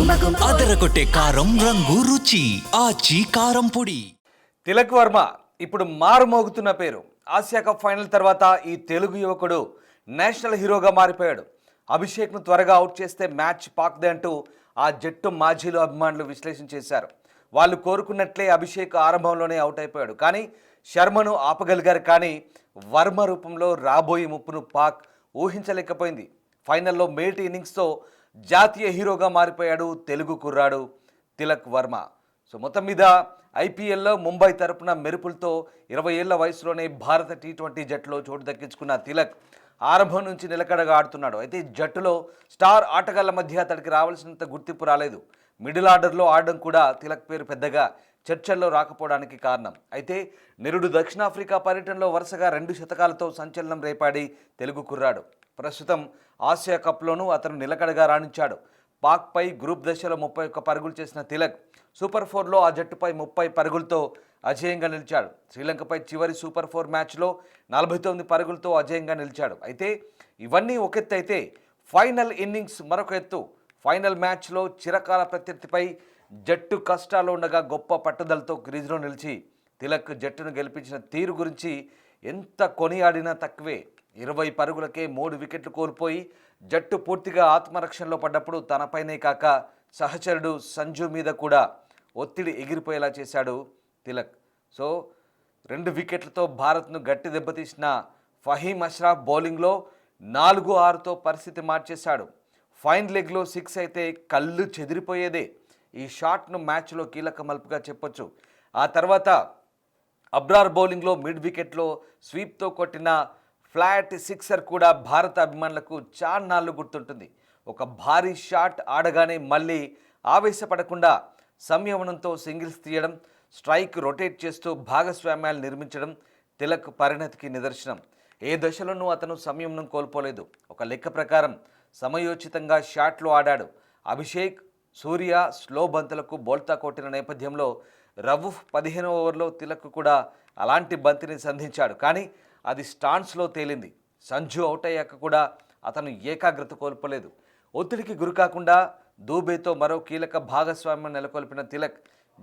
అదరగొట్టే కారం రంగు రుచి ఆచి కారం పొడి. తిలక్ వర్మ ఇప్పుడు మారుమోగుతున్న పేరు. ఆసియా కప్ ఫైనల్ తర్వాత ఈ తెలుగు యువకుడు నేషనల్ హీరోగా మారిపోయాడు. అభిషేక్ను త్వరగా అవుట్ చేస్తే మ్యాచ్ పాక్దే అంటూ ఆ జట్టు మాజీలు అభిమానులు విశ్లేషణ చేశారు. వాళ్ళు కోరుకున్నట్లే అభిషేక్ ఆరంభంలోనే అవుట్ అయిపోయాడు. కానీ శర్మను ఆపగలిగారు. కానీ వర్మ రూపంలో రాబోయే ముప్పును పాక్ ఊహించలేకపోయింది. ఫైనల్లో మేటి ఇన్నింగ్స్తో జాతీయ హీరోగా మారిపోయాడు తెలుగు కుర్రాడు తిలక్ వర్మ. సో మొత్తం మీద ఐపీఎల్లో ముంబై తరపున మెరుపులతో 20 ఏళ్ల వయసులోనే భారత టీ20 జట్టులో చోటు దక్కించుకున్న తిలక్ ఆరంభం నుంచి నిలకడగా ఆడుతున్నాడు. అయితే జట్టులో స్టార్ ఆటగాళ్ల మధ్య అతడికి రావాల్సినంత గుర్తింపు రాలేదు. మిడిల్ ఆర్డర్లో ఆడడం కూడా తిలక్ పేరు పెద్దగా చర్చల్లో రాకపోవడానికి కారణం. అయితే నిరుడు దక్షిణాఫ్రికా పర్యటనలో వరుసగా 2 శతకాలతో సంచలనం రేపాడి తెలుగు కుర్రాడు. ప్రస్తుతం ఆసియా కప్లోనూ అతను నిలకడగా రాణించాడు. పాక్పై గ్రూప్ దశలో 31 పరుగులు చేసిన తిలక్ సూపర్ 4లో ఆ జట్టుపై 30 పరుగులతో అజేయంగా నిలిచాడు. శ్రీలంకపై చివరి సూపర్ 4 మ్యాచ్లో 49 పరుగులతో అజేయంగా నిలిచాడు. అయితే ఇవన్నీ ఒక ఎత్తు అయితే ఫైనల్ ఇన్నింగ్స్ మరొక ఎత్తు. ఫైనల్ మ్యాచ్లో చిరకాల ప్రత్యర్థిపై జట్టు కష్టాల్లో ఉండగా గొప్ప పట్టుదలతో క్రీజులో నిలిచి తిలక్ జట్టును గెలిపించిన తీరు గురించి ఎంత కొనియాడినా తక్కువే. 20 పరుగులకే 3 వికెట్లు కోల్పోయి జట్టు పూర్తిగా ఆత్మరక్షణలో పడ్డప్పుడు తనపైనే కాక సహచరుడు సంజు మీద కూడా ఒత్తిడి ఎగిరిపోయేలా చేశాడు తిలక్. సో 2 వికెట్లతో భారత్ను గట్టి దెబ్బతీసిన ఫహీం అష్రాఫ్ బౌలింగ్లో 4-6తో పరిస్థితి మార్చేశాడు. ఫైన్ లెగ్లో 6 అయితే కళ్ళు చెదిరిపోయేదే. ఈ షాట్ను మ్యాచ్లో కీలక మలుపుగా చెప్పొచ్చు. ఆ తర్వాత అబ్రార్ బౌలింగ్లో మిడ్ వికెట్లో స్వీప్తో కొట్టిన ఫ్లాట్ సిక్సర్ కూడా భారత అభిమానులకు చాన్నాళ్ళు గుర్తుంటుంది. ఒక భారీ షాట్ ఆడగానే మళ్ళీ ఆవేశపడకుండా సంయమనంతో సింగిల్స్ తీయడం, స్ట్రైక్ రొటేట్ చేస్తూ భాగస్వామ్యాలు నిర్మించడం తిలక్ పరిణతికి నిదర్శనం. ఏ దశలోనూ అతను సంయమనం కోల్పోలేదు. ఒక లెక్క ప్రకారం సమయోచితంగా షాట్లు ఆడాడు. అభిషేక్, సూర్య స్లో బంతులకు బోల్తా కొట్టిన నేపథ్యంలో రవూఫ్ 15వ ఓవర్లో తిలక్ కూడా అలాంటి బంతిని సంధించాడు. కానీ అది స్టాన్స్లో తేలింది. సంజు అవుట్ అయ్యాక కూడా అతను ఏకాగ్రత కోల్పోలేదు. ఒత్తిడికి గురికాకుండా దూబేతో మరో కీలక భాగస్వామ్యం నెలకొల్పిన తిలక్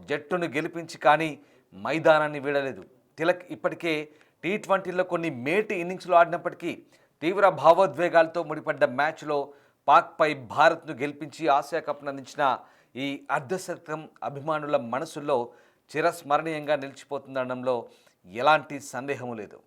జట్టును గెలిపించి కానీ మైదానాన్ని వీడలేదు. తిలక్ ఇప్పటికే టీ20లో కొన్ని మేటి ఇన్నింగ్స్లో ఆడినప్పటికీ తీవ్ర భావోద్వేగాలతో ముడిపడ్డ మ్యాచ్లో పాక్పై భారత్ను గెలిపించి ఆసియా కప్ను అందించిన ఈ అర్ధశతకం అభిమానుల మనసుల్లో చిరస్మరణీయంగా నిలిచిపోతుందనడంలో ఎలాంటి సందేహము లేదు.